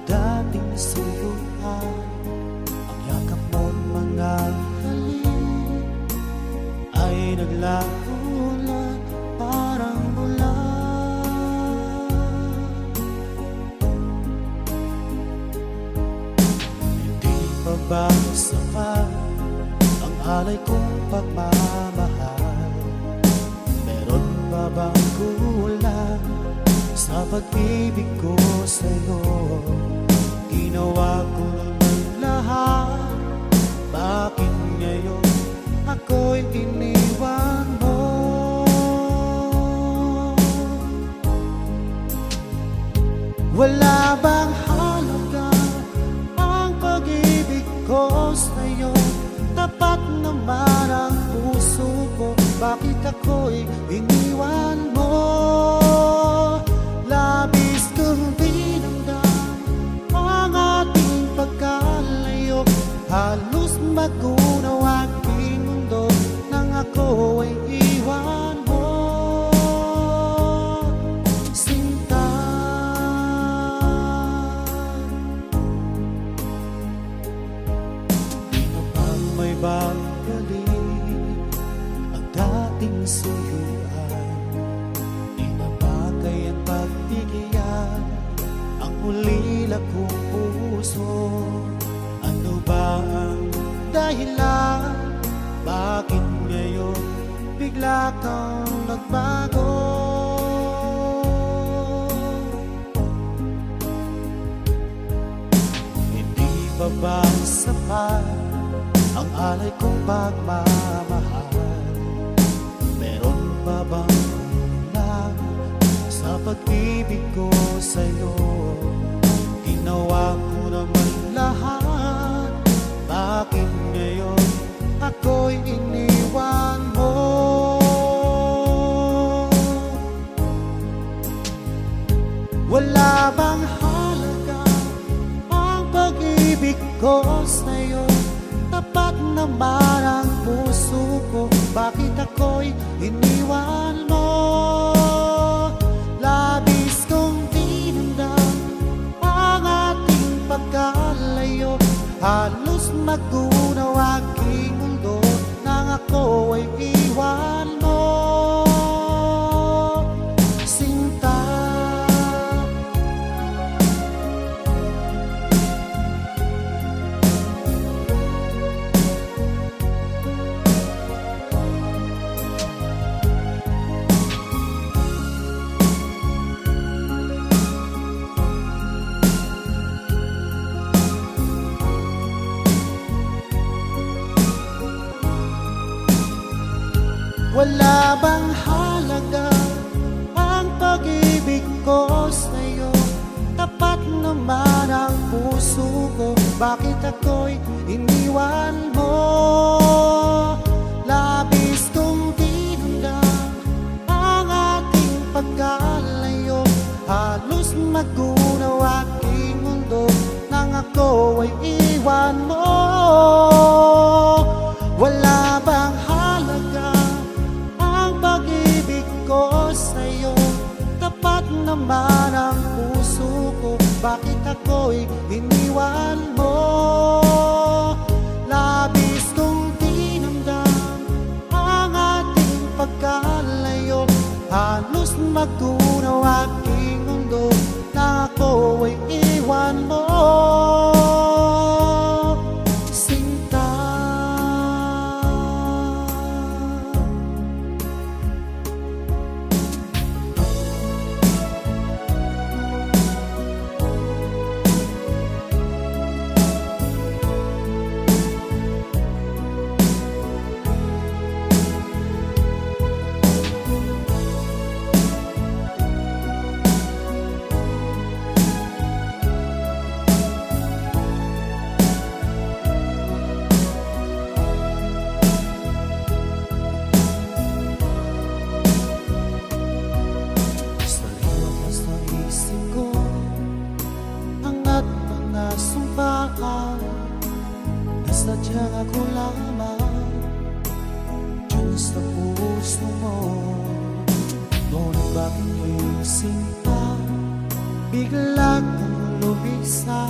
dating suyuan, ang yakap mo't mga halik ay naglaho na parang bula. Hindi pa ba sapat ang alay kong pagmamahal? Meron pa bang kulang sa pag-ibig ko sa'yo? Ginawa ko naman lahat, bakit ngayon ako'y iniwan mo? Wala bang halaga ang pag-ibig ko sa'yo? Tapat naman ang puso ko, bakit ako'y iniwan mo? Labis kong dinamdam ang ating pagkalayo, halos magunaw aking mundo nang ako ay iwan mo. Sinta, di na bang may bagaling ang dating suyuan? Di na ba kayang pagbigyan ang ulila kong puso? Ano ba ang dahilan? Bakit ngayon bigla kang nagbago? Hindi pa ba sapat ang alay kong pagmamahal? Meron pa bang kulang sa pag-ibig ko sa'yo? Ginawa ko naman lahat, bakit ngayon ako'y iniwan mo? Wala bang halaga ang pag-ibig ko sa'yo? Tapat naman ang puso ko, bakit ako'y iniwan mo? Labis kong dinamdam ang ating pagkalayo, halos magunaw aking mundo nang ako ay iwan mo. Sinta, wala bang halaga ang pag-ibig ko sa'yo? Tapat naman ang puso ko, bakit ako'y iniwan mo? Labis kong dinamdam ang ating pagkalayo, halos magunaw aking mundo nang ako ay iwan mo. Wala bang halaga ang pag-ibig ko sa'yo? Tapat naman ang puso ko, bakit ako'y iniwan mo? Labis kong dinamdam ang ating pagkalayo, halos magunaw aking mundo na ako ay iwan mo. Nasadyang ako lamang dyan sa puso mo. Ngunit bakit yung sinta bigla kang lumisa?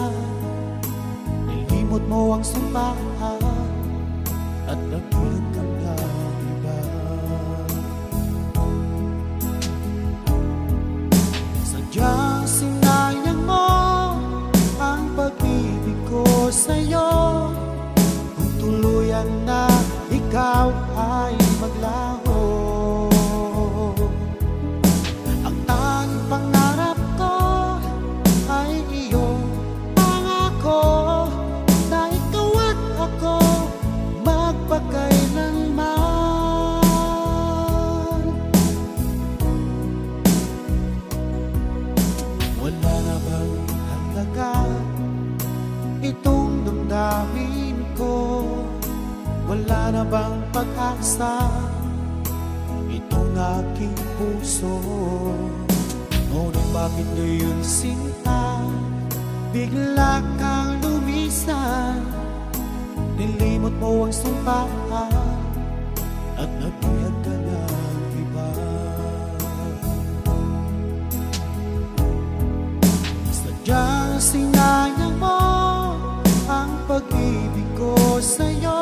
wala na bang pag-asa itong aking puso? Ngunit bakit ngayon sinta bigla kang lumisan? Nilimot mo ang sumpaan at nagbiyak ka ng iba. Sadyang sinayang mo ang pag-ibig ko sa'yo.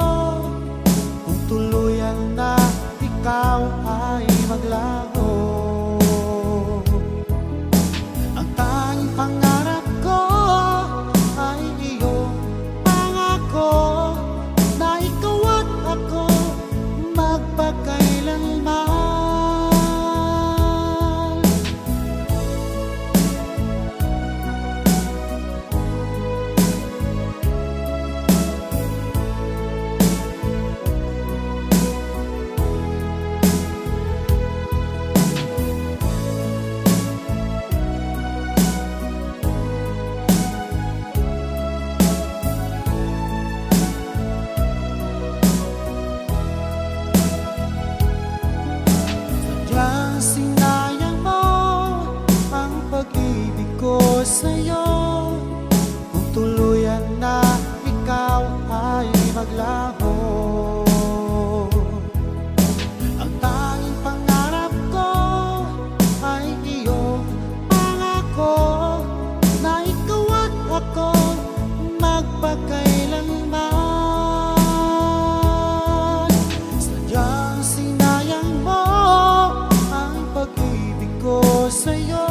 Kung tuluyan na ikaw ay maglaho, ang tanging pangarap ko ay iyong pangako na ikaw at ako magpakailanman. Sinayang mo ang pag-ibig ko sa'yo. Kung tuluyan na ikaw ay maglaho, ang tanging pangarap ko ay iyong pangako na ikaw at ako magpakailanman. Sadyang sinayang mo pag-ibig ko sa'yo.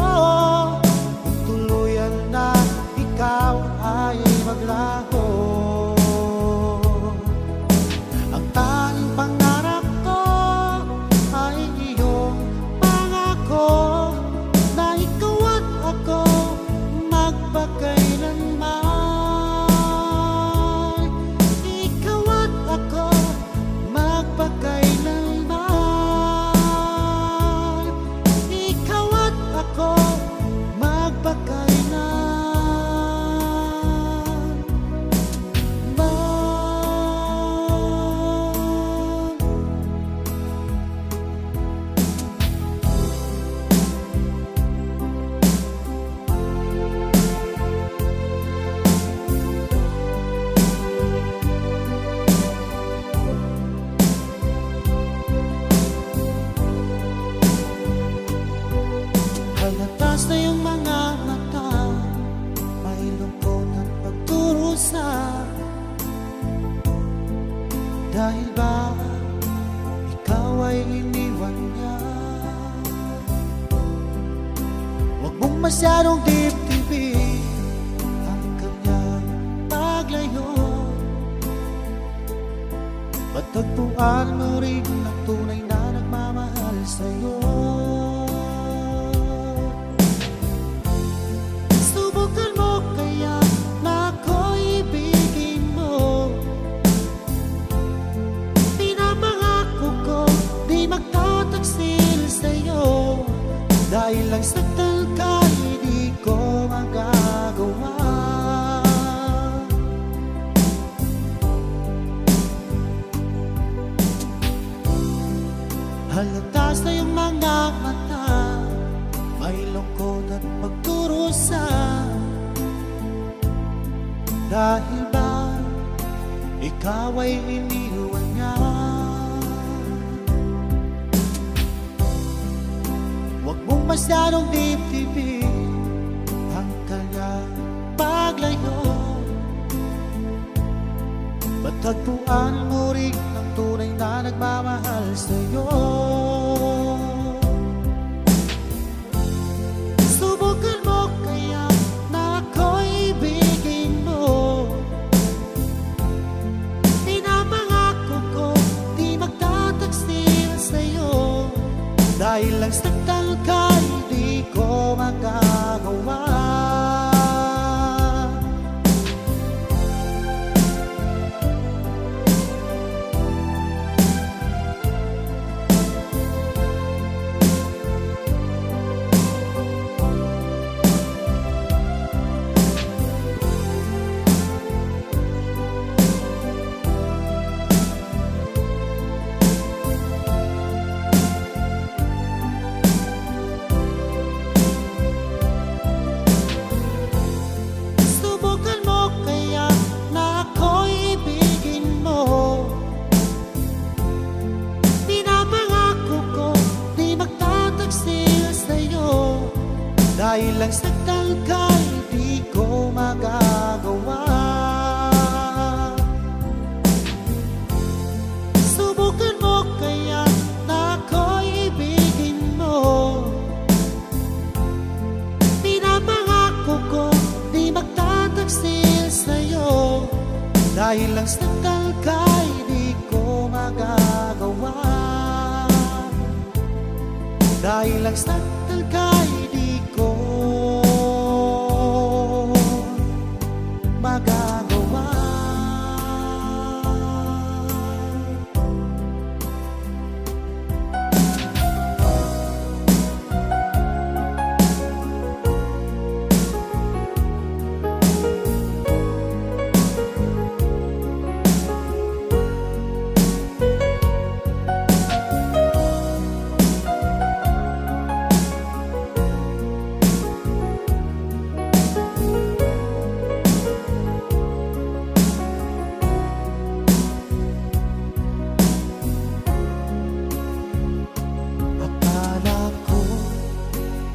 Kung tuluyan na ikaw ay maglaho, ang tanging pangarap ko ay iyong pangako na ikaw at ako magpakailanman. Ikaw at ako magpakailanman. Ikaw at ako magpakailanman. Halatas na yung mga mata, may lungkot at pagdurusa. Dahil ba ikaw ay iniwan niya? Huwag mong masyadong dibdibin ang kanyang paglayo. Matagpuan mo rin ang tunay na nagmamahal sa'yo. Dahil lang saktan ka, hindi ko magagawa. Halatas na yung mga mata, may lungkot at pagdurusa. Dahil ba ikaw ay iniwan niya? Huwag mong masyadong dibdibin ang kanyang paglayo. Matagpuan mo rin ang tunay na nagmamahal sa'yo. Subukan mo kaya na ako'y ibigin mo. Pinapangako ko di magtataksil sa'yo. Dahil lang saktan ka, hindi ko magagawa. Dahil lang sa talkay di ko magagawa. Dahil lang sa talkay di ko magagawa.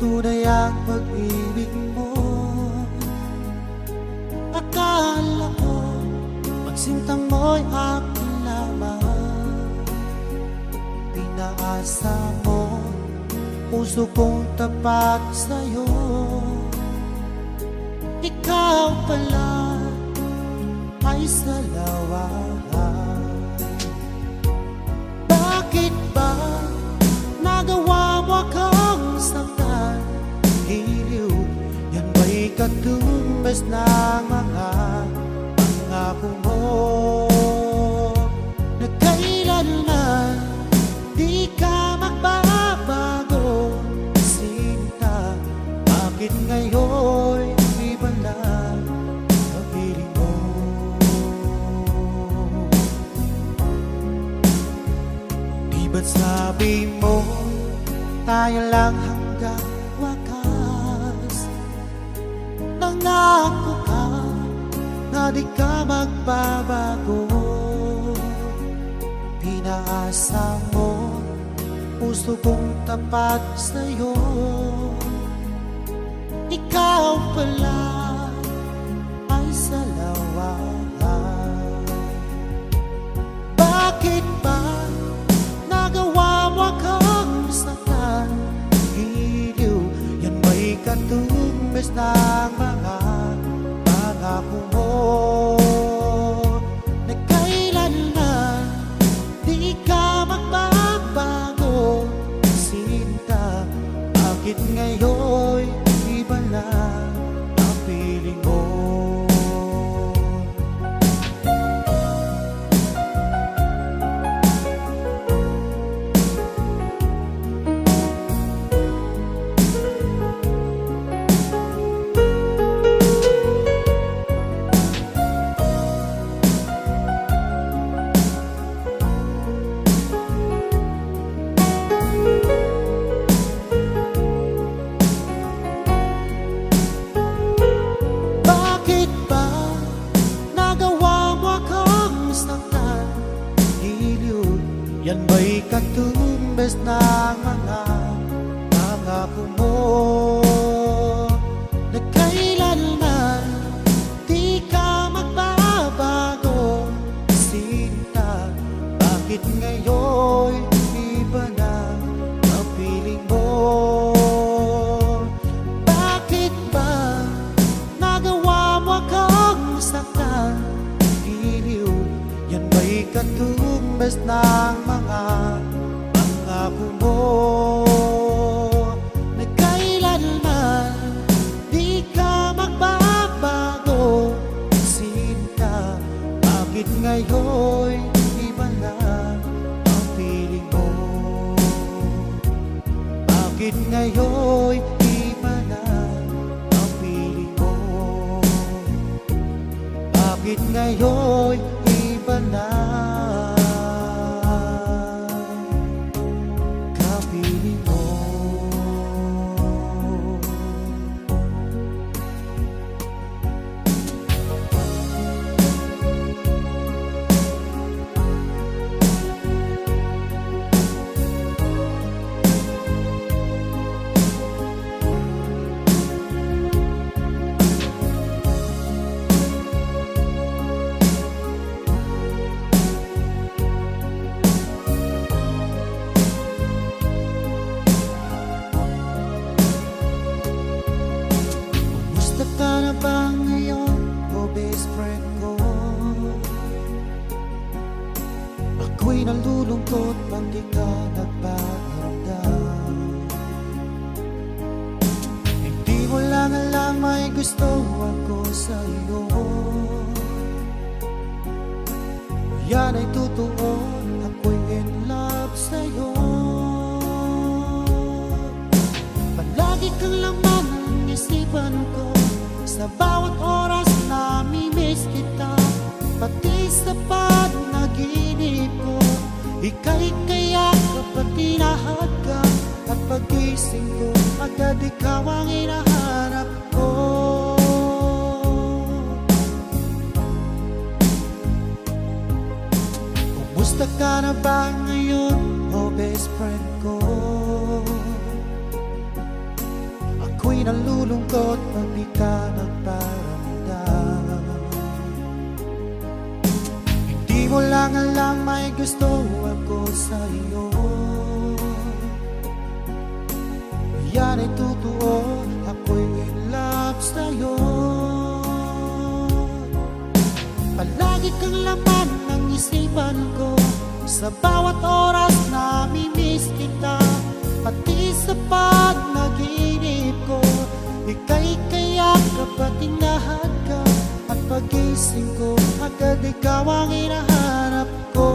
Tunay ang pag-ibig mo. Akala ko magsintang mo'y akin lamang. Pinaasa mo puso kong tapat sa'yo. Ikaw pala ay salawahan. Bakit ba nagawa mo akong saktan? Hiliw, yan ba'y katumbas ng mga pangako mo na kailanman di ka magbabago? Sinta, bakit ngayon iba na kapiling mo? Di ba't sabi mo tayo lang hanggang wakas? Nangako ka na di ka magbabago. Pinaasa mo puso kong tapat sa'yo. Ikaw pala ay salawahan. Bakit ba nagawa mo akong saktan? Hiliw, yan ba'y katumbas ng mga pangako mo na kailanman di ka magbabago? Sinta, bakit ngayon iba na ang piling mo? Yan ba'y katumbas ng mga pangako mo na kailanman di ka magbabago? Sinta, bakit ngayon iba na ang piling mo? Bakit ba nagawa mo akong saktan? Hiliw, yan ba'y katumbas ng mga pangako mo na kailanman di ka magbabago? Sinta, bakit ngayon iba na ang piling mo? Bakit ngayon iba na ang piling mo? Bakit ngayon iba na kapiling mo? sa iyo. Yan ay totoo, ako'y in love sa'yo. Palagi kang laman ng isipan ko, sa bawat oras namimiss kita. Pati sa panaginip ko, ika'y kayakap at tinahagap. At pagising ko, agad ikaw ang hinahanap ko. Kumusta ka na ba ngayon, oh best friend ko? Ako'y nalulungkot pag di ka nagparamdam. Hindi mo lang alam may gusto ako sa iyo. Yan ay totoo, ako'y in love sa'yo. Palagi kang laman ng isipan ko, sa bawat oras namimiss kita. Pati sa panaginip ko, ika'y kayakap at tinahagap. At pagising ko, agad ikaw ang hinahanap ko.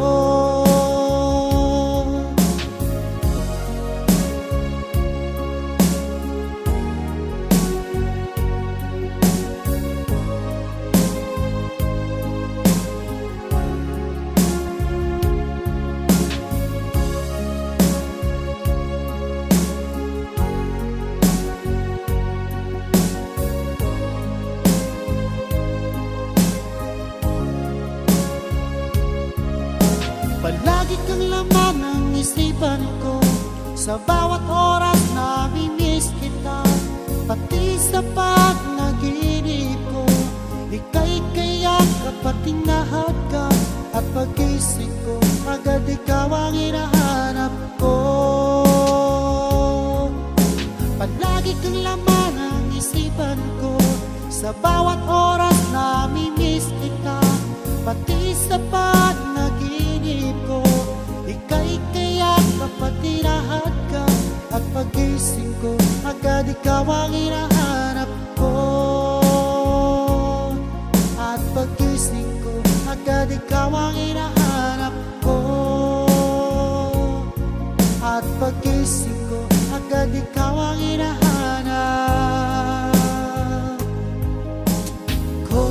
Palagi kang laman ng isipan ko, sa bawat oras namimiss kita. Pati sa panaginip ko, ika'y kayakap at tinahagap. At pagising ko, agad ikaw ang hinahanap ko. Palagi kang laman ng isipan ko, sa bawat oras namimiss kita. Pati sa panaginip ko, ika'y kayakap at tinahagap. At pagising ko, agad ikaw ang hinahanap ko. At pagising ko, agad ikaw ang hinahanap ko. At pagising ko, agad ikaw ang hinahanap ko.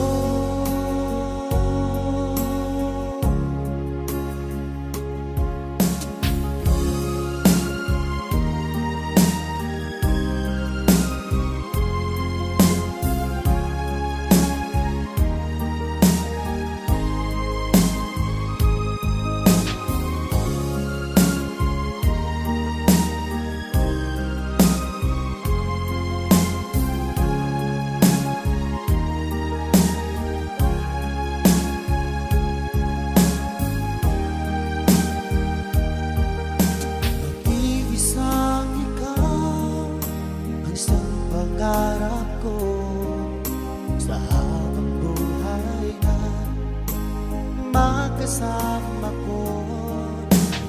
Pangarap ko sa habang buhay na magkasama ko.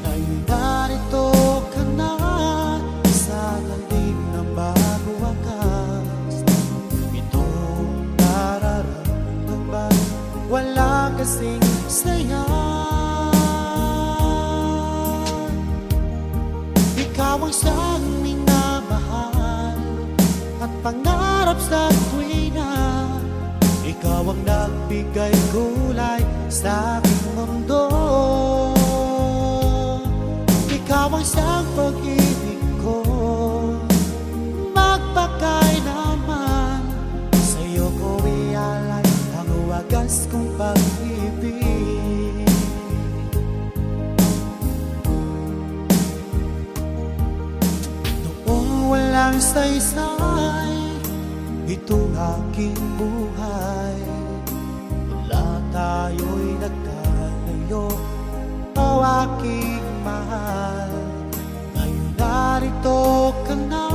Ngayon narito ka na sa talim ng bagong wakas. Itong nararamdaman, wala kasing saya. Ikaw ang siyang minamahal at pangarap sa tuwina. Ikaw ang nagbigay kulay sa aking mundo. Ikaw ang siyang pag-ibig ko, magpakailanman. Sa'yo ko ialay ang wagas kong pag-ibig. Noong walang saysay itong aking buhay, wala tayo'y nagkalayo, o aking mahal. Ngayon narito ka na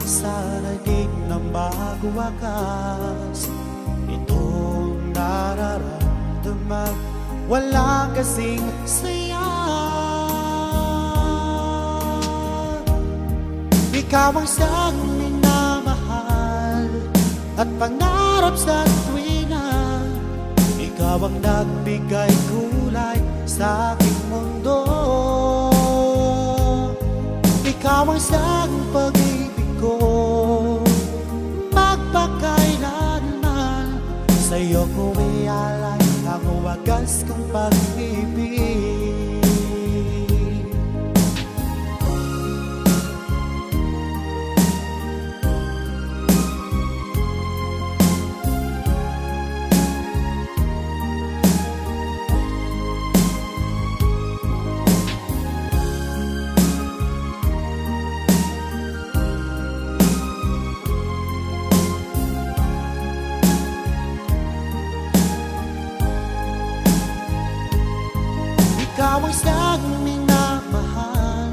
sa daigdig ng bagong wakas. Itong nararamdaman, wala kasing saya. Ikaw ang siyang minamahal at pangarap pangarap sa tuwina. Ikaw ang nagbigay kulay sa aking mundo. Ikaw ang siyang pag-ibig ko, magpakailanman. Sa'yo ko ialay ang wagas kong pag-ibig. Ikaw ang siyang minamahal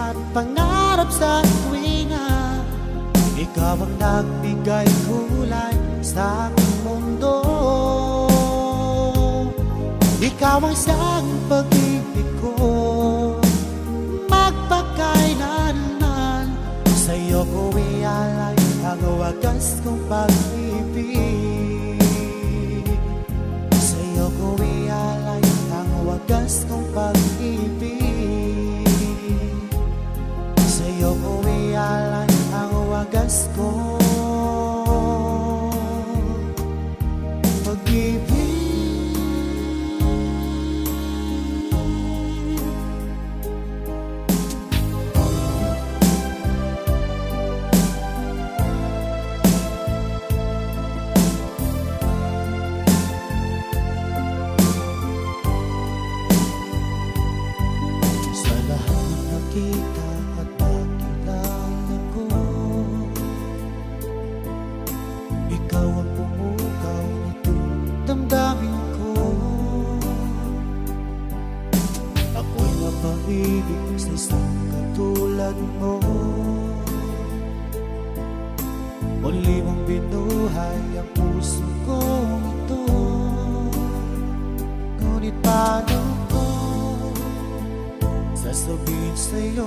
at pangarap sa tuwina. Ikaw ang nagbigay kulay sa aking mundo. Ikaw ang siyang pag-ibig ko, magpakailanman. Sa'yo ko ialay ang wagas kong pag-ibig. Sa'yo ko ialay ang wagas kong pag-ibig. Sa'yo ko ialay ang wagas kong pag-ibig. Kita at nakilala ko, ikaw ang pumukaw nitong damdamin ko. Ako'y napaibig sa isang katulad mo. Muli mong binuhay ang puso ko ito. Ngunit paano sasabihin sa'yo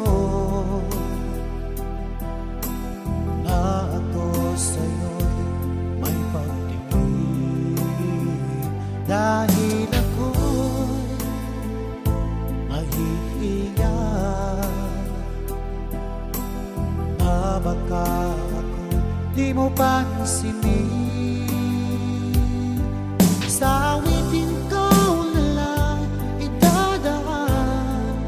na ako sa'yo'y may pagtingin? Dahil ako'y nahihiya na baka ako di mo pansinin. Sa awitin ko na lang idadaan,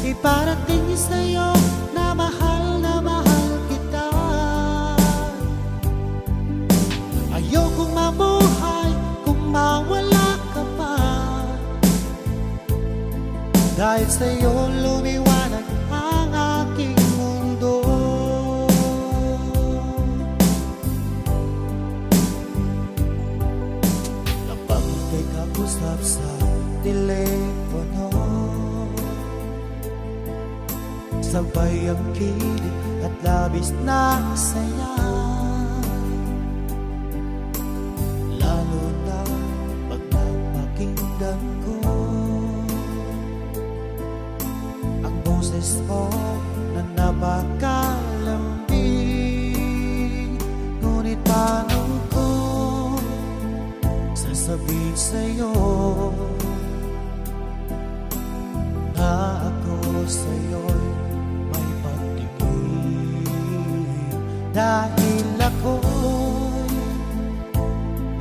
iparating sa'yo na mahal kita. Ayokong mabuhay kung mawala ka pa. Dahil sa'yo lumiwanag ang aking mundo. Kapag ika'y kausap sa telepono, sabay ang kilig at labis na saya. Lalo na pag napakinggan ko ang boses mo na napakalambing. Ngunit paano ko sasabihin sa'yo na ako sa'yo'y dahil ako'y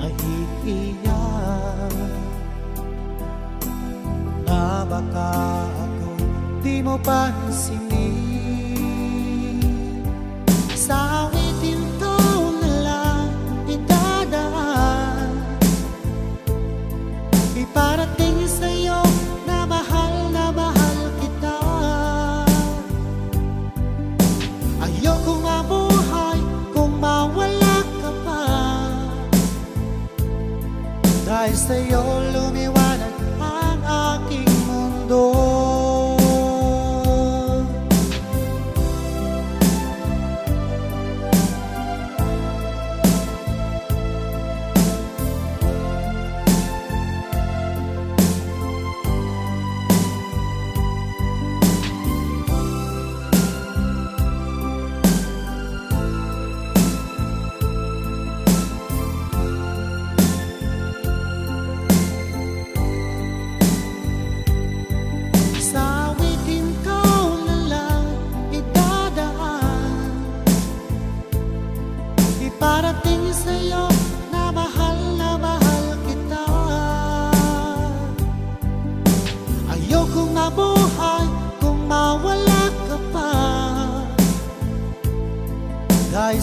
nahihiya na baka ako'y di mo pansinin. Sa awitin ko na lang idadaan, iparating sa'yo na mahal kita. Ayokong mabuhay kung mawala ka pa. Dahil sa'yo lumiwanag ang aking mundo.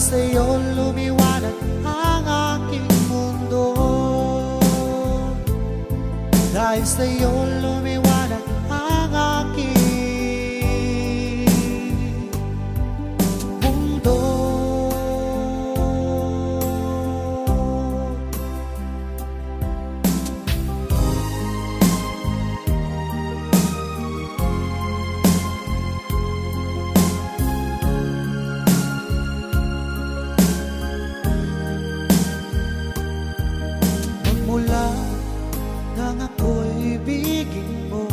sa'yo lumiwanag ang aking mundo. Dahil sa'yo lumiwanag ang aking mundo. Magmula nang ako'y ibigin mo,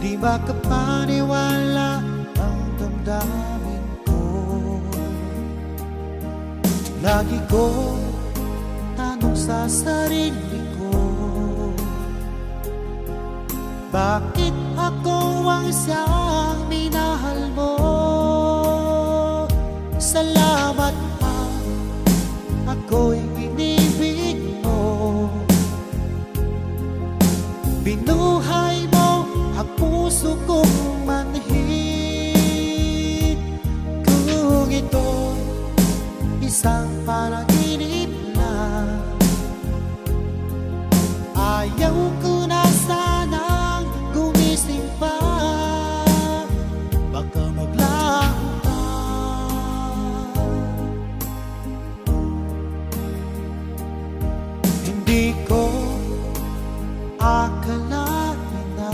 di makapaniwala ang damdamin ko. Lagi ko tanong sa sarili ko, bakit ako ang siyang minahal mo? Salamat pa, ako'y inibig mo. Binuhay mo ang puso kong manhid. Kung ito'y isang panaginip lang, ayaw ko na sanang gumising pa. Baka maglaho ka. Hindi ko akalain na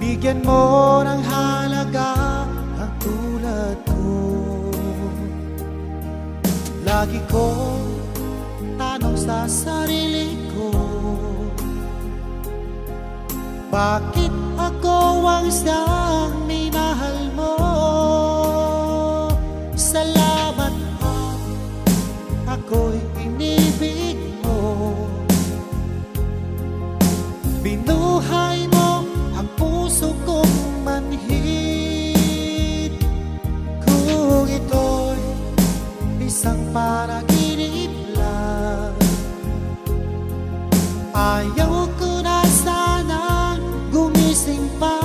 bigyan mo ng halaga ang tulad ko. Lagi ko tanong sa sarili ko, bakit ako ang siyang minahal mo? Salamat pa, ako'y inibig mo. Binuhay mo ang puso kong manhid. Kung ito'y isang panaginip lang, ayaw ko na sanang gumising pa.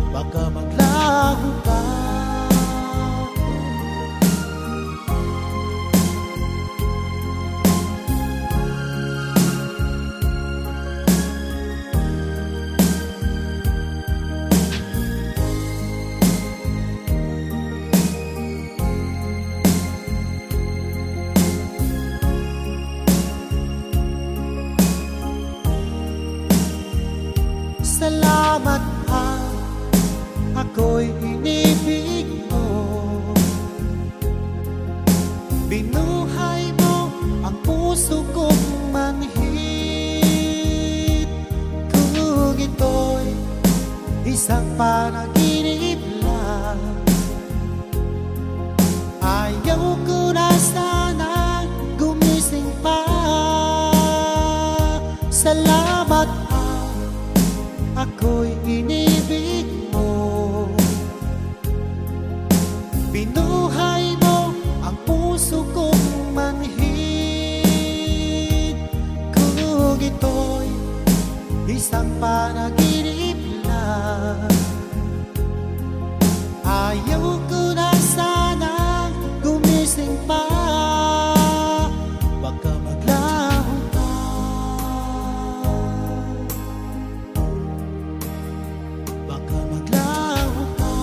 Baka maglaho ka. Salamat pa, ako'y inibig mo. Binuhay mo ang puso kong manhid. Kung ito'y isang panaginip lang, ayaw ko na sanang gumising pa. Salamat pa, ako'y inibig mo. Binuhay mo ang puso kong manhid. Kung ito'y isang panaginip lang, ayaw ko na sanang gumising pa. Baka maglaho ka. Baka maglaho ka.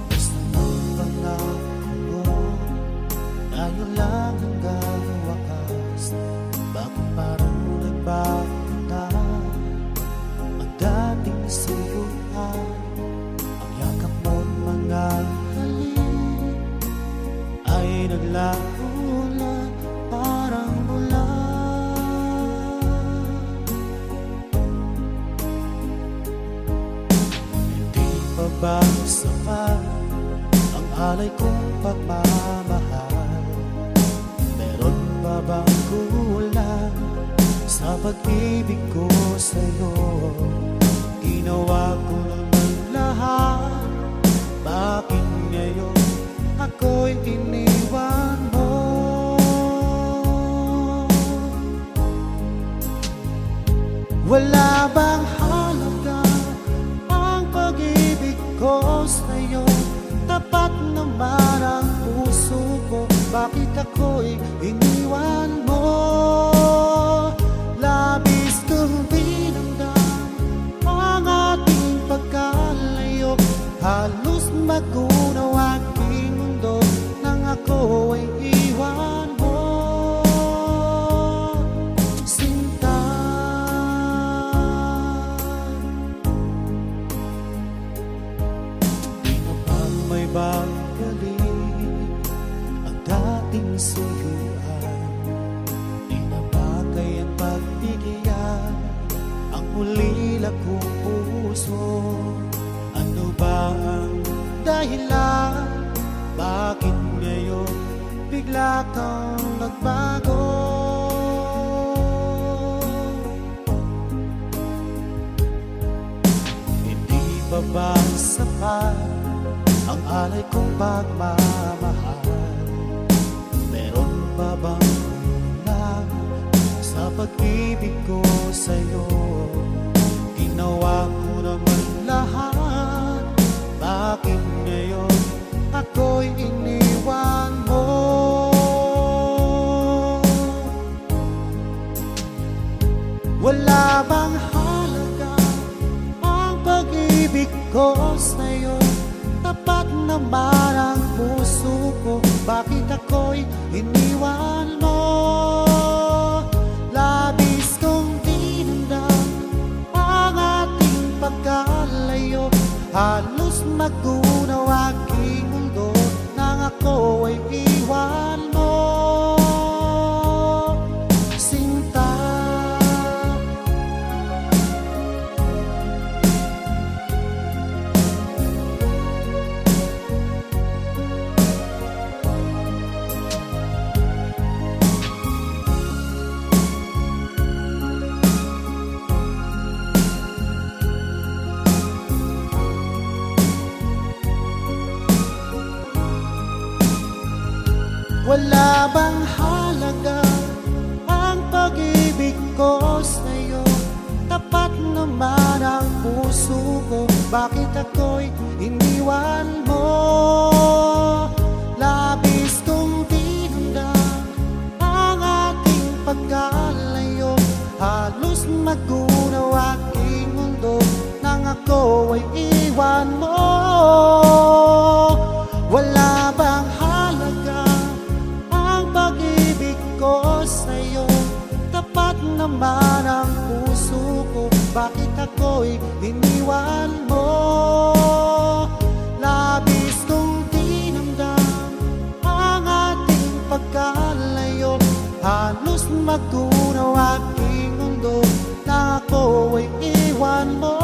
Basta ang pangako mo, tayo lang hanggang wakas. Bakit parang nagbago na ang dating siyuhan? Ang yakap mo't mga halik ay naglaho na parang bulan. Hindi pa ba sapat ang alay kong pagmamahal? Meron pa bang kulang sa Sa pag-ibig ko sa'yo, ginawa ko naman lahat. Bakit ngayon ako'y iniwan mo? Wala bang halaga ang pag-ibig ko sa'yo? Tapat naman ang puso ko, bakit ako'y iniwan mo? Labis kong binamdam ang ating pagkalayo, halos magunaw aking mundo nang ako ay iwan mo. Sinta, di na bang may bagaling ang dating suyuan? Di na ba kayang pagbigyan ang ulila kong puso? Ano ba ang dahilan? Bakit ngayon bigla kang nagbago? Hindi pa ba sapat ang alay kong pagmamahal? Meron pa bang kulang sa pag-ibig ko sa'yo? Ginawa ko naman lahat, bakit ngayon ako'y iniwan mo? Wala bang halaga ang pag-ibig ko sa'yo? Tapat naman ang puso ko, bakit ako'y iniwan mo? Labis kong dinamdam ang ating pagkalayo, halos magunaw aking mundo nang ako ay iwan mo. Sinta, wala bang halaga ang pag-ibig ko sa'yo? Tapat naman ang puso ko, bakit ako'y iniwan mo? Labis kong dinamdam ang ating pagkalayo, halos magunaw aking mundo nang ako ay iwan mo. Wala bang halaga ang pag-ibig ko sa'yo? Tapat naman ang puso ko, bakit ako'y iniwan mo? Labis kong dinamdam ang ating pagkalayo, halos magunaw aking mundo na ako ay iwan mo.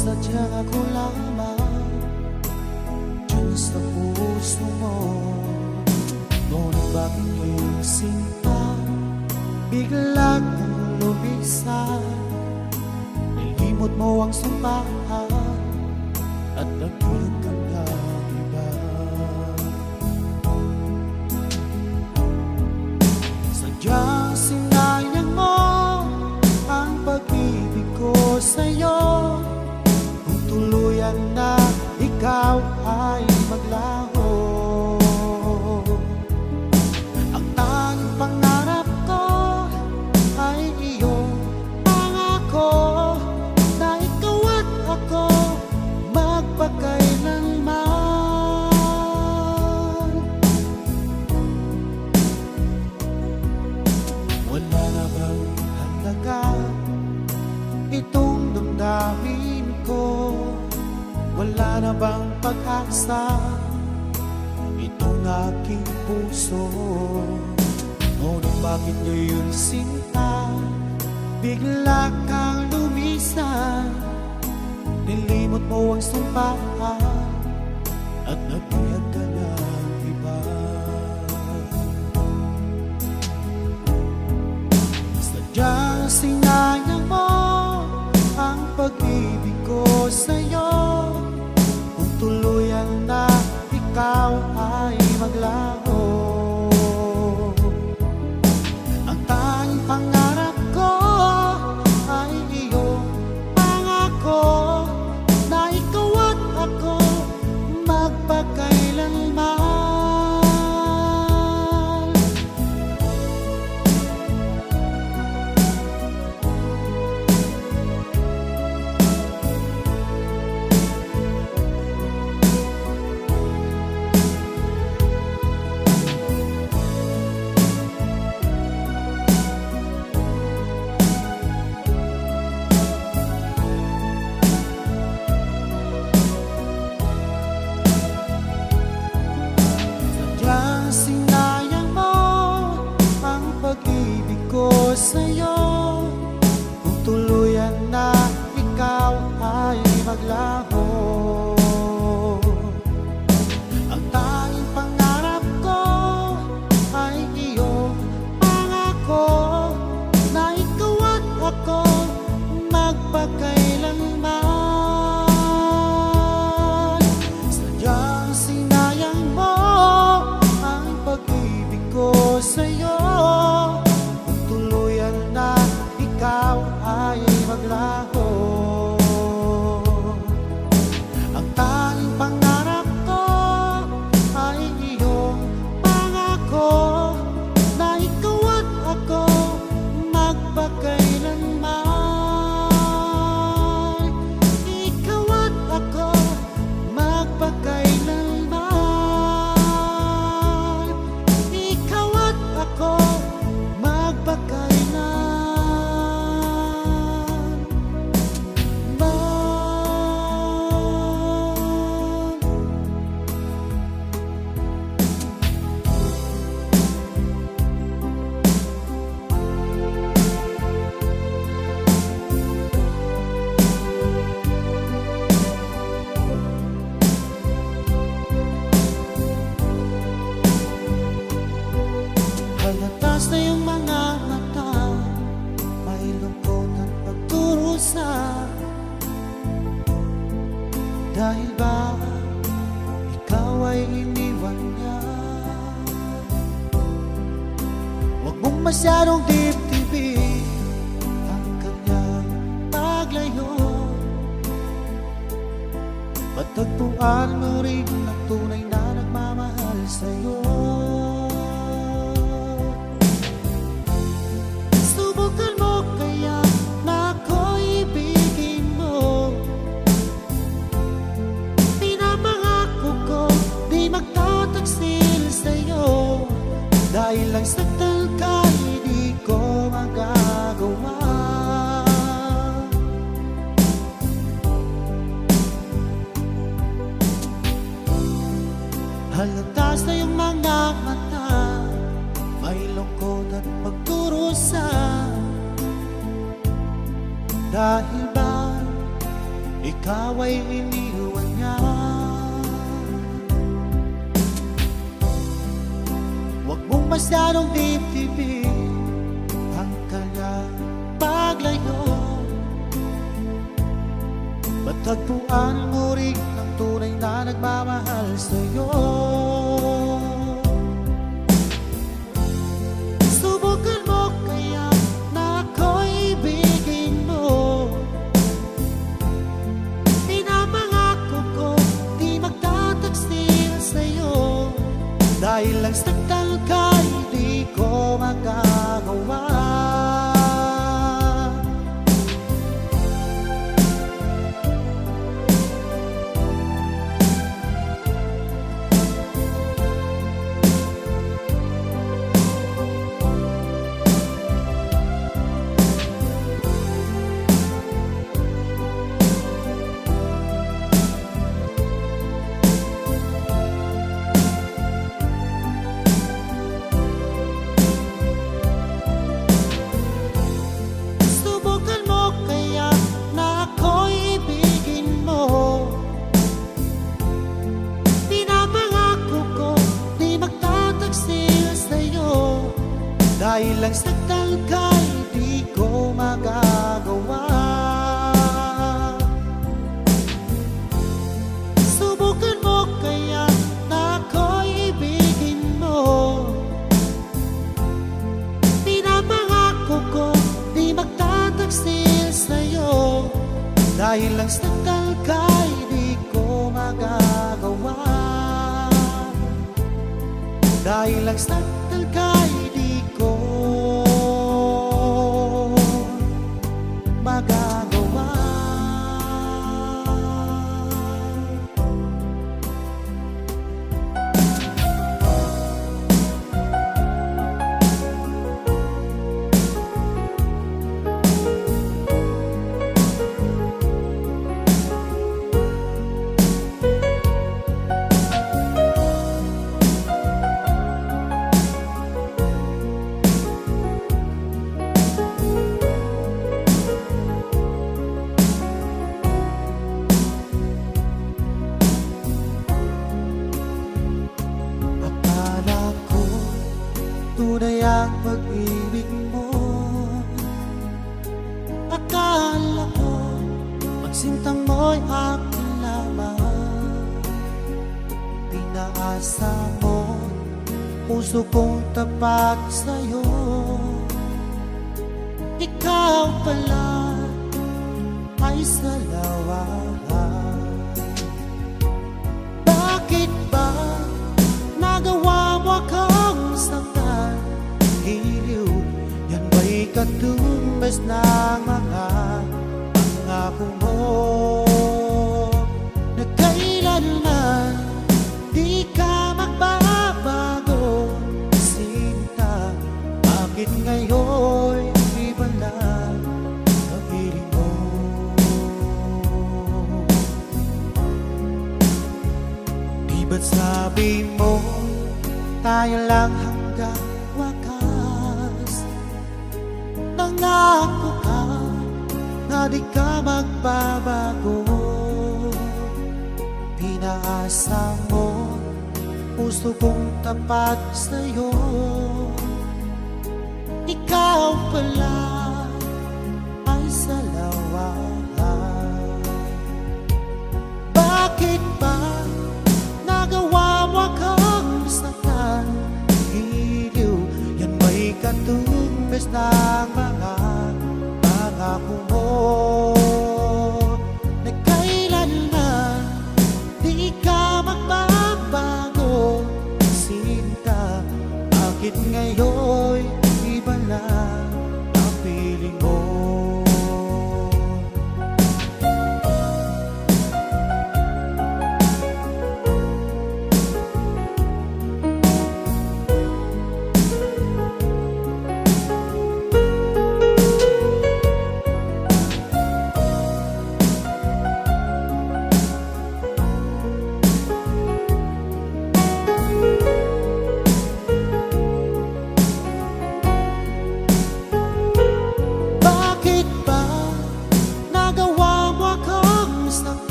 Nasadyang ako lamang dyan sa puso mo. Ngunit bakit iyong sinta biglang lumisan? Nilimot mo ang sumpahan at nagulog kang iba. Sadyang sinayang mo ang pag-ibig ko sa'yo. Tuluyan na ikaw ay maglaho, ang tanging pangarap damdamin ko, wala na bang pag-asa itong aking puso? Ngunit bakit ngayon sinta, bigla kang lumisan? Nilimot mo ang sumpaan at nagbiyak ka ng iba. Sadyang sinayang mo ang pag-ibig ko sa'yo, kung tuluyan na ikaw ay maglaho. Ang tanging pangarap ko ay iyong pangako, na ikaw at ako magpakailanman. Sinayang mo ang pag-ibig ko sa'yo, kung tuluyan na ikaw ay maglaho. Ang tanging pangarap ko ay iyong pangako, na ikaw at ako magpakailanman. Sadyang sinayang mo pag-ibig ko sa'yo, kung tuluyan na ikaw ay maglaho. Ang tanging pangarap ko ay iyong pangako, na ikaw at ako magpakailanman. Ikaw at ako magpakailanman. Halatas na yung mga mata, may lungkot at pagdurusa. Dahil ba ikaw ay iniwan niya? Huwag mong masyadong dibdibin ang kanyang paglayo. Matagpuan mo rin ang tunay na nagmamahal sa'yo. Dahil lang saktan ka, hindi ko magagawa. Halatas na yung mga mata, may lungkot at pagdurusa. Dahil ba ikaw ay iniwan niya? Huwag mong masyadong dibdibin ang kanyang paglayo. Matagpuan mo rin ang tunay na nagmamahal sa'yo. Subukan mo kaya na ako'y ibigin mo. Pinapangako ko di magtataksil sa'yo. Dahil lang saktan ka, hindi ko magagawa. Dahil lang sa talkay di ko magagawa. Dahil lang sa talkay di ko magagawa. Tunay ang pag-ibig mo. Akala ko magsintang mo'y akin lamang. Pinaasa mo puso kong tapat sa'yo. Ikaw pala ay salawahan. Bakit ba nagawa mo akong saktan? Hiliw, yan ba'y katumbas ng mga pangako mo? Na kailanman di ka magbabago, sinta. Bakit ngayon iba na ang piling mo? Di ba't sabi mo tayo lang hanggang wakas? Nangako ka na di ka magbabago. Pinaasa mo puso kong tapat sa'yo. Ikaw pala ay salawahan. Bakit ba nagawa mo akong saktan? Hiliw, yan ba'y katumbas ng mga pangako mo? Na kailanman di ka magbabago, sinta. Bakit ngayon iba na ang piling mo?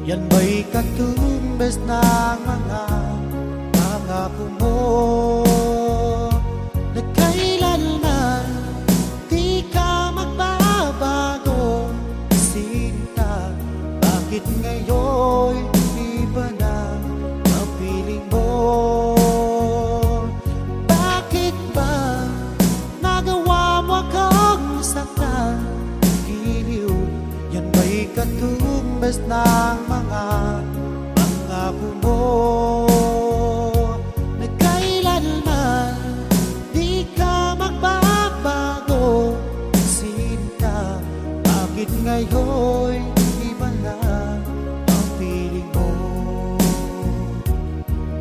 Yan ba'y katumbas ng mga pangako mo? Na kailanman di ka magbabago, sinta. Bakit ngayon iba na ang piling mo? Bakit ba nagawa mo akong saktan? Hiliw, yan ba'y katumbas ng mga pangako mo? Na kailanman di ka magbabago, sinta. Bakit ngayon iba na ang piling mo?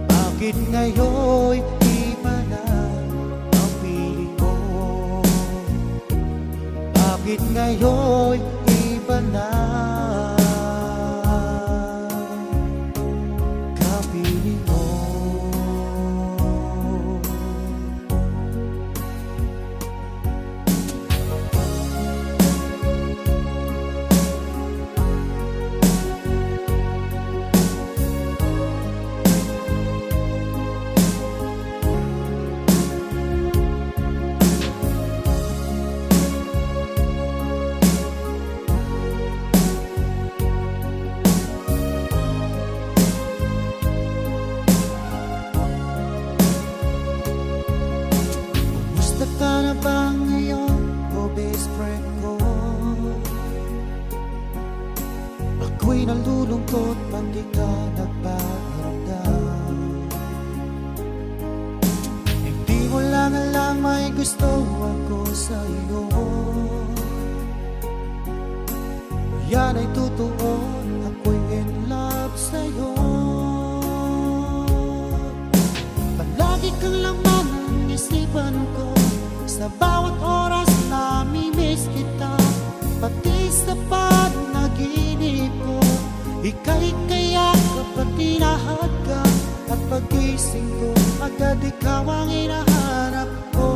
Bakit ngayon iba na ang piling mo? Bakit ngayon iba na kapiling mo? Ako'y nalulungkot pag di ka nagpaparamdam. Hindi mo lang alam may gusto ako sa iyo. Yan ay totoo, ako'y in love sa'yo. Palagi kang laman ng isipan ko, sa bawat oras nami-miss kita. Pati sa panaginip ko, ika'y kayakap at tinahadga. At pagising ko, agad ikaw ang hinahanap ko.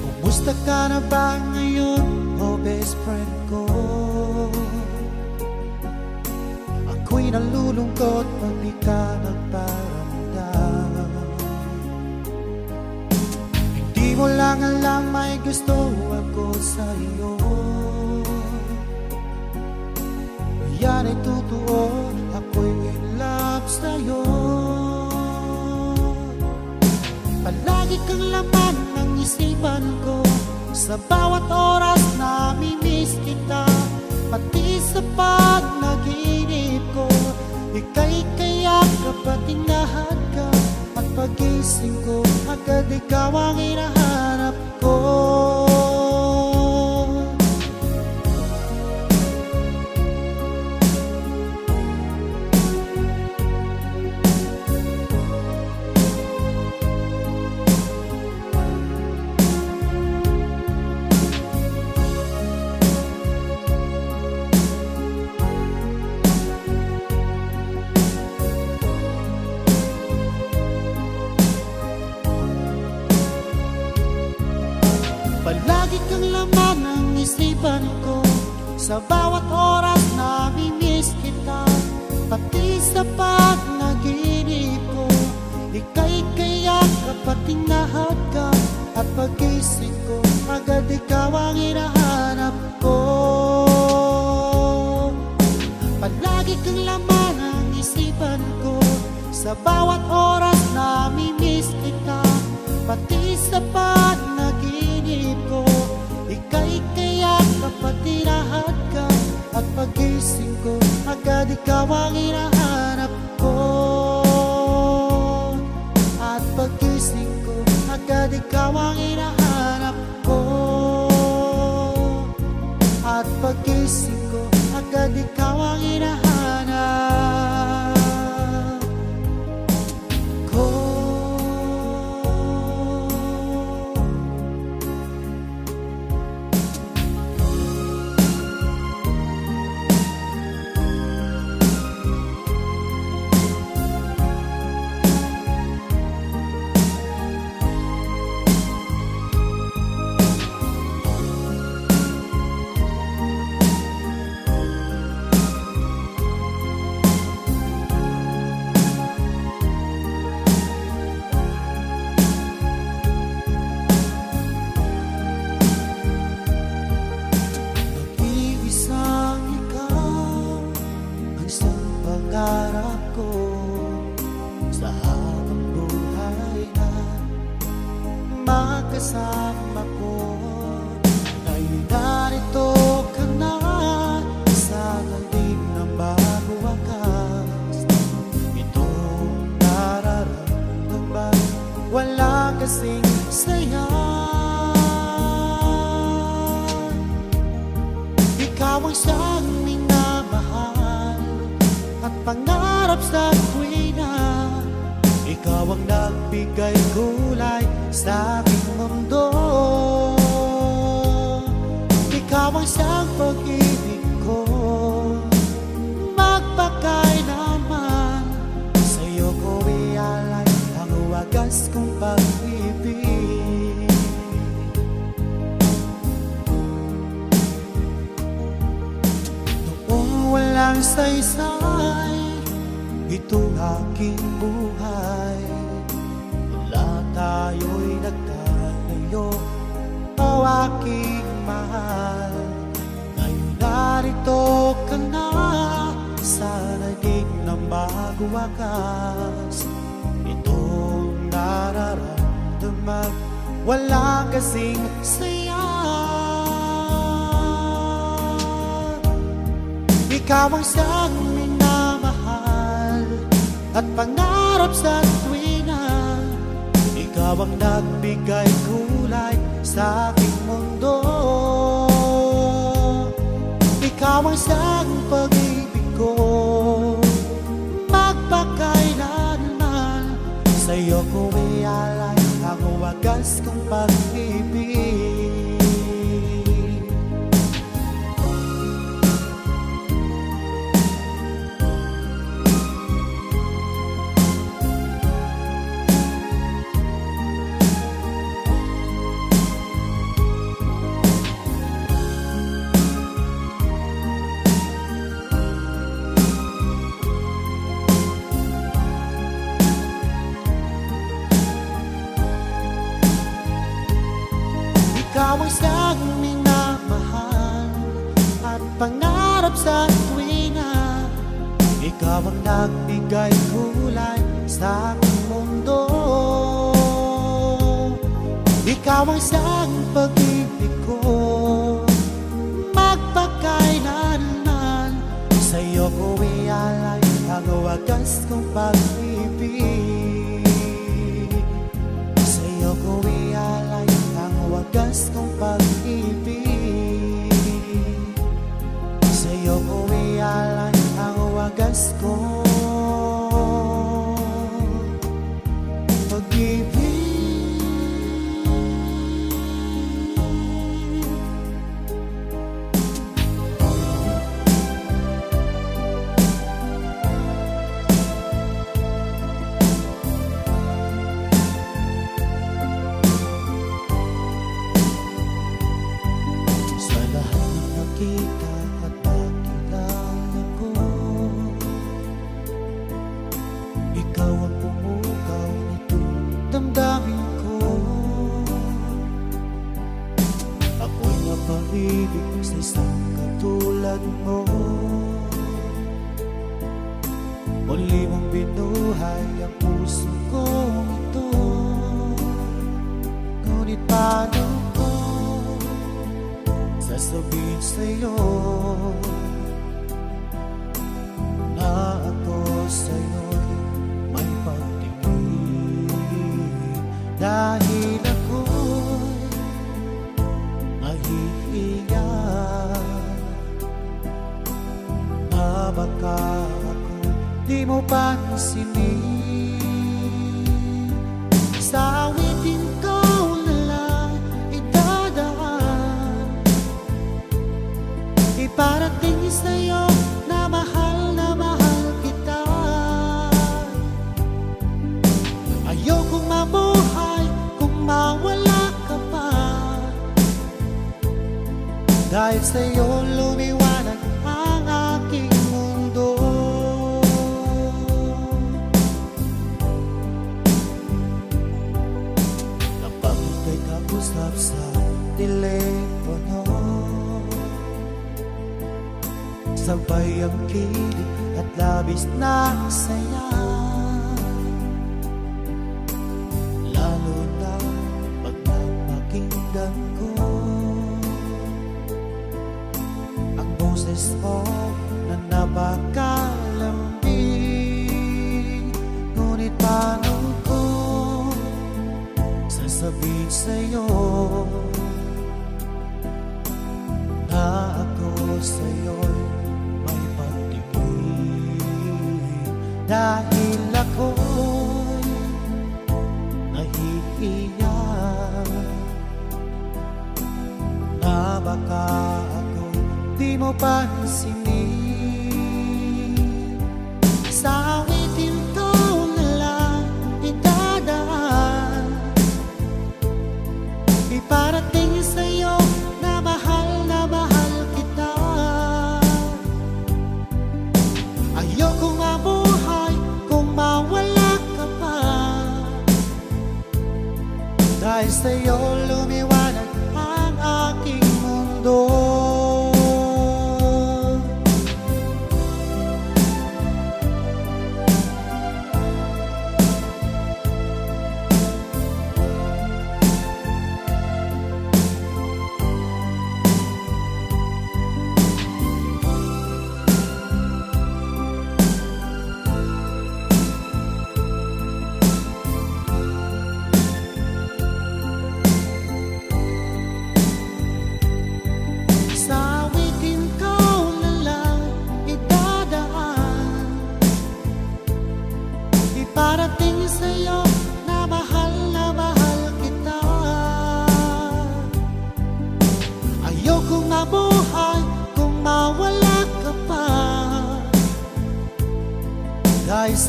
Kumusta ka na ba ngayon, oh best friend ko? Ako'y nalulungkot pag di ka nagparamdam. Hindi mo lang alam may gusto ako sa iyo. Yan ay totoo, ako'y in love sa'yo. Palagi kang laman ng isipan ko, sa bawat oras nami-miss kita. Pati sa panaginip ko, ika'y kayakap at tinahadga. At pagising ko, agad ikaw ang hinahanap ko. Palagi kang laman ng isipan ko, sa bawat oras nami-miss kita. Pati sa panaginip ko, ika'y kayakap at tinahadga. At pagising ko, agad ikaw ang hinahanap ko. Palagi kang laman ng isipan ko, sa bawat oras nami-miss kita. Pati sa panaginip ko, ika'y kayakap at tinahadga. At pagising ko, agad ikaw ang hinahanap ko. At pagising ko, agad ikaw ang hinahanap ko. At pagising ko, agad ikaw ang hinahanap ko. Pangarap ko sa habang buhay na magkasama ko. Ngayon narito ka na sa talim ng bago wakas. Itong nararamdaman, wala kasing saya. Ikaw ang siyang minamahal at pangarap sa tuwina. Ikaw ang nagbigay kulay sa aking mundo. Ikaw ang siyang pag-ibig ko, magpakailanman. Sa'yo ko ialay ang wagas kong pag-ibig. Noong walang saysay itong aking buhay, wala tayo'y nagtatayo, o aking mahal. Ngayon narito ka na sa daigdig ng bago wakas. Itong nararamdaman, wala kasing saya. Ikaw ang siyang minamahal at pangarap sa tuwina. Ikaw ang nagbigay kulay sa aking mundo. Ikaw ang siyang pag-ibig ko, magpakailanman. Sa'yo ko ialay ang wagas kong pag-ibig. Ikaw ang siyang minamahal at pangarap sa tuwina. Ikaw ang nagbigay kulay sa aking mundo. Ikaw ang siyang pag-ibig ko, magpakailanman. Sa'yo ko ialay ang wagas kong pag-ibig. Sa'yo ko ialay wagas kong pag-ibig. Sa'yo ko ialay ang wagas kong pag-ibig. Kita at nakilala ko, ikaw ang pumukaw nitong damdamin ko. Ako'y napag-ibig sa isang katulad mo. Muli mong binuhay ang puso kong ito. Ngunit paano ko sasabihin sa'yo na ako sa'yo'y may pagtingin? Dahil ako'y nahihiya na baka ako di mo pansinin. Sa awitin ko na lang idadaan, iparating sa'yo na mahal kita. Ayokong mabuhay kung mawala ka pa, dahil sa'yo lumiwanag ang aking mundo. Kapag ika'y kausap sa telepono, sabay ang kilig at labis na saya. Lalo na pag napakinggan ko ang boses mo na napakalambing. Ngunit paano ko sasabihin sa'yo na ako sa'yo'y may pagtingin? Dahil ako'y nahihiya na baka ako di mo pansinin. Sa awitin ko na lang idadaan, iparating sa'yo na mahal kita. Ayokong mabuhay kung mawala ka pa, dahil sa'yo lumiwanag ang aking mundo.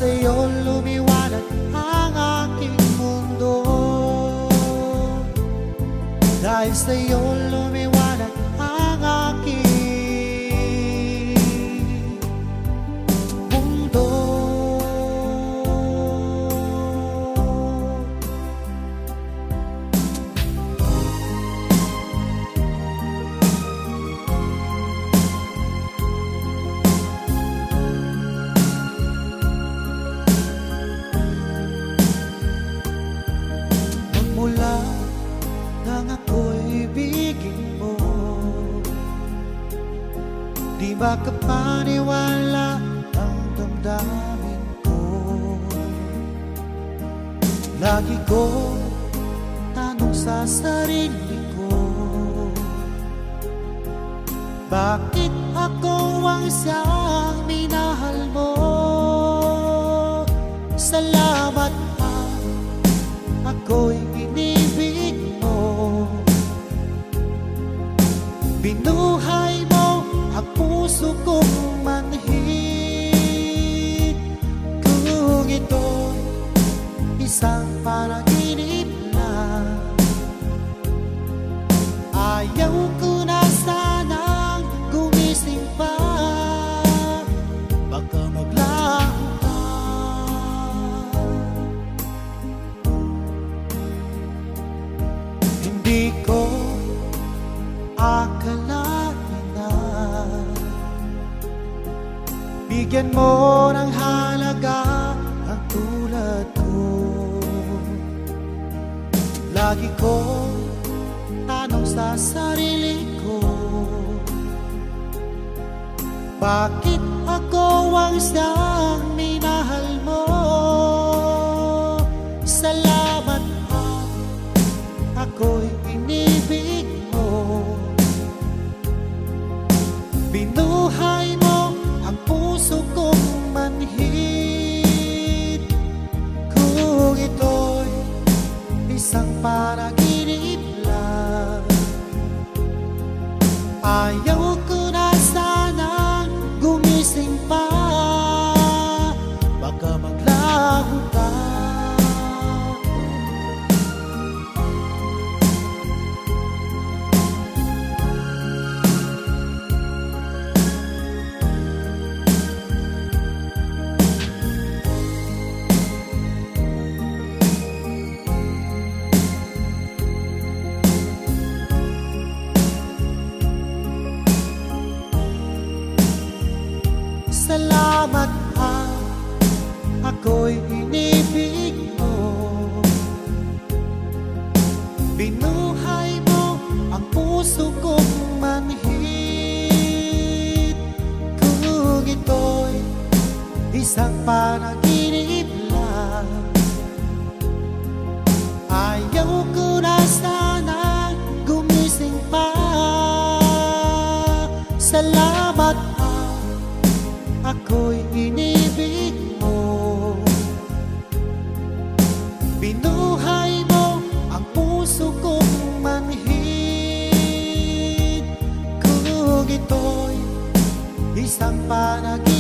sa'yo lumiwanag ang aking mundo. Dahil sa'yo lumiwanag ang aking mundo. Magmula nang ako'y ibigin mo, di makapaniwala ang damdamin ko. Lagi ko tanong sa sarili ko, bakit ako ang siyang minahal mo? Salamat at ako'y inibig mo. Binuhay mo ang puso kong manhid. Kung ito'y isang panaginip lang, ayaw ko na sanang gumising pa. Baka maglaho ka. Hindi ko akalain na bigyan mo ng halaga ang tulad ko. Lagi ko tanong sa sarili ko, bakit ako ang siyang minahal mo? Salamat at ako'y inibig mo. Binuhay mo ang puso kong manhid. Kung ito'y isang panaginip lang, ayaw ko na sanang gumising pa. Baka maglaho ka. Salamat at ako'y inibig mo. Binuhay mo ang puso kong manhid. Kung ito'y isang panaginip lang, ayaw ko na sana gumising pa. Salamat at ako'y inibig mo. Binuhay mo ang puso kong manhid. Kung ito'y isang panaginip